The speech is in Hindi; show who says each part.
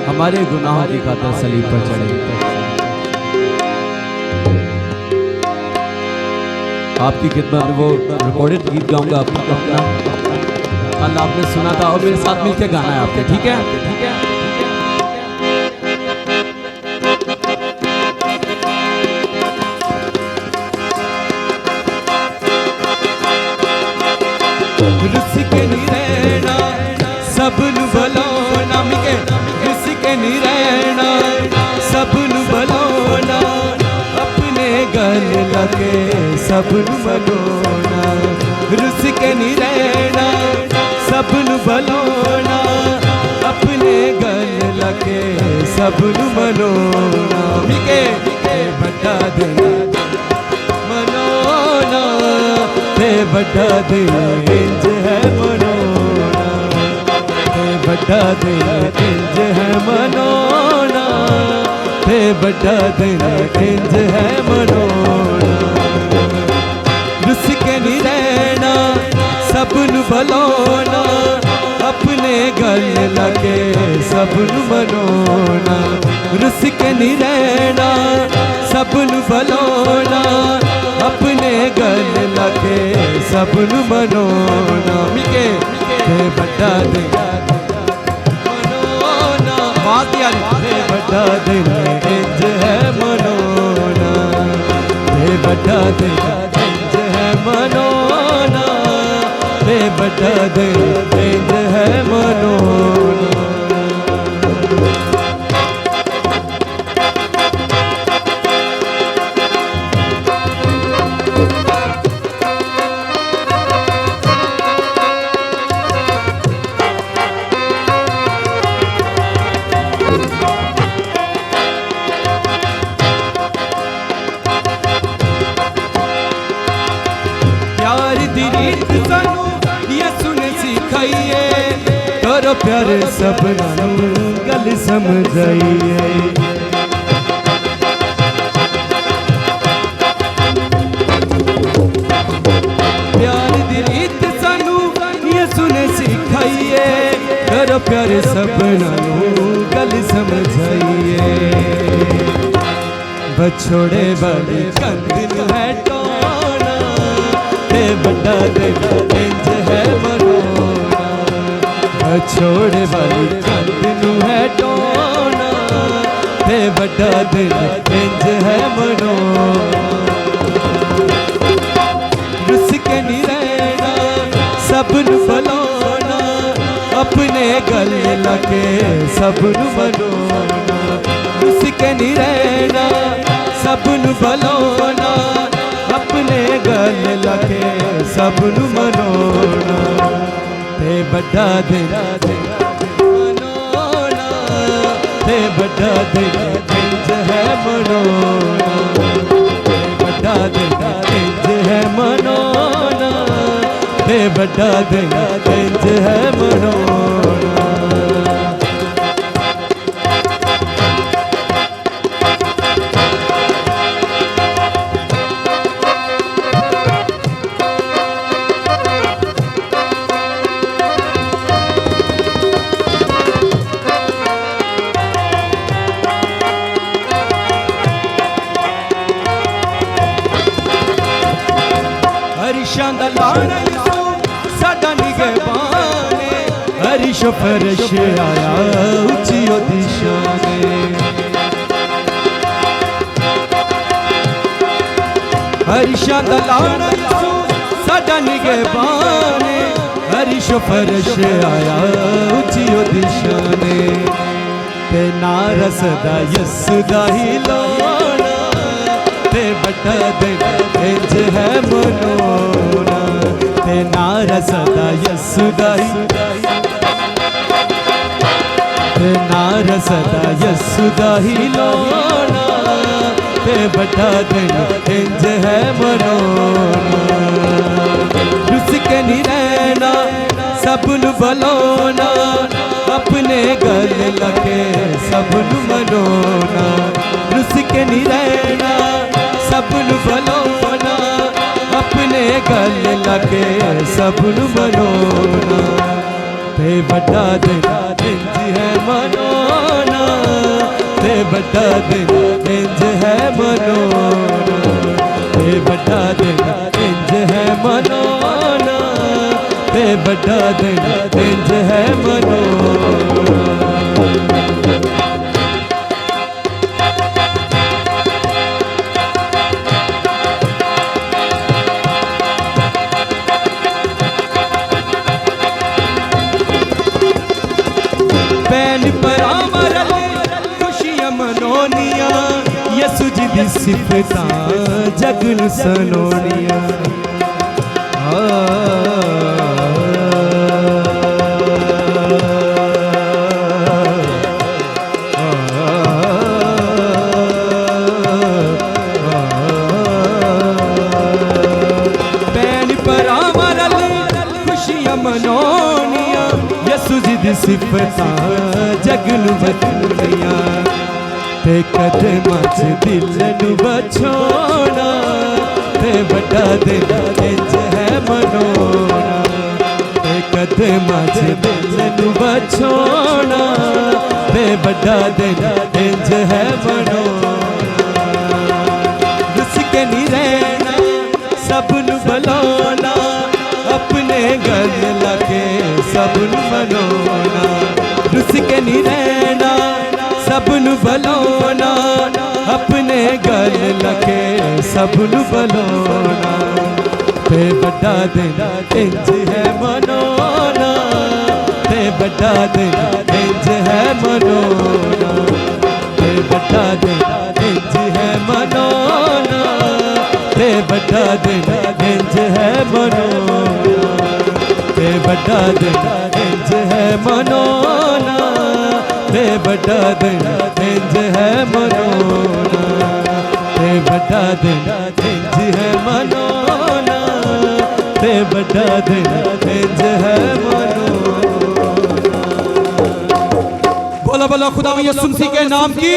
Speaker 1: हमारे गुनाहों की खातिर सलीब पर चढ़े। आपकी खिदमत में वो रिकॉर्डेड गीत गाऊंगा आपको अपना, कल आपने सुना था और मेरे साथ मिलकर गाना है आपने, ठीक है? रुस के नहीं रहना सब नु बलोना, मिके रुस के नहीं रहना सब नु बलोना, अपने गल लगे सब नु बलोना। रुस के नहीं रहना सब नु बलोना, अपने गल लगे सब नु बलोना। मिके बड़ा दिल मनोना, ते बड़ा दिल इंज है मनोना, ते बड़ा दिल इंज है मनोना, ते बड़ा दिल इंज है मनोना। रुस के नहीं रहना सब नु बलोना, अपने गल लगे सब नु मनोना। रुस के नहीं रहना सब नु बलोना, अपने गल लगे सब नु मनोना। मिके ते बड़ा दिल मनोना, बात यार ते बड़ा दिल इंज है मनोना, ते बड़ा दिल इंज है मनोना, ते बड़ा दिल इंज है मनोना। प्यार दी रीत सानू यसू ने सिखाइए, करो प्यार सबना नू गल समझाइए। प्यार दी रीत सानू यसू ने सिखाइए, करो प्यार सबना नू गल समझाइए। बछोड़े वाली कंद है टोना, ते बड़ा दिल इंज है मनोना। बछोड़े वाली कंद नू है टोना, ते बड़ा दिल इंज है मनोना। रुस के नहीं रहना सब नु बलोना, अपने गल लगे सब नु मनोना। रुस के नहीं रहना सब नु बलोना, अपने गल लगे सब नु मनोना। ते बड़ा दिल मनोना, ते बड़ा दिल इंज है मनोना, ते बड़ा दिल इंज है मनोना, ते बड़ा दिल इंज है मनोना। हरिशां दा लाना यसू साडा निगहबाने, हरिश फरश आया उची ओदी शाने। हरिशां दा लाना यसू साडा निगहबाने, हरिश फरश आया उची ओदी शाने। ते ना रसदा यसू दा ही लोना, ते बड़ा दिल इंज है मनोना। ते नारा सदा यसू दा ही, ते नारा सदा यसू दा ही लोना, ते बड़ा दिल इंज है मनोना। रुस के नहीं रहना सब नु बलोना, अपने गल लगे सब नु मनोना। रुस के नहीं रहना सब नु बलोना, अपने गल लगे सब नु मनोना। ते बड़ा दिल इंज है मनोना, बड़ा दिन इंज है मनोना, ते बड़ा दिन इंज है मनोना, ते बड़ा दिन इंज है मनोना। पैन पर अमरल खुशियां मनोनिया, यसु जी दी सिफतां जगन सनोनिया। पैन पर अमरल खुशियां मनोनिया, यसु जी दी सिफतां जगन बदलिया। ते कदमां च दिल नू बछोना, ते बड़ा दिन इंज है मनोना, ते कदमां च दिल नू बछोना, ते बड़ा दिन इंज है मनोना। रुस के नहीं रहना सबनू बुलाना, अपने गल लगे सबनू मनोना। रुस के नहीं रहना सबनू बुलाना, अपने गल लगे सबनू बुलाना। ते बड़ा दिन इंज है मनोना, ते बड़ा दिन इंज है मनोना, ते बड़ा दिन इंज है मनोना, ते बड़ा दिन इंज है मनोना, ते बड़ा दिन इंज है मनोना, ते बड़ा दिन इंज है मनोना, ते बड़ा दिन इंज है मनोना, ते बड़ा दिन इंज है मनोना। बोला बोला खुदा यसु मसीह के नाम की।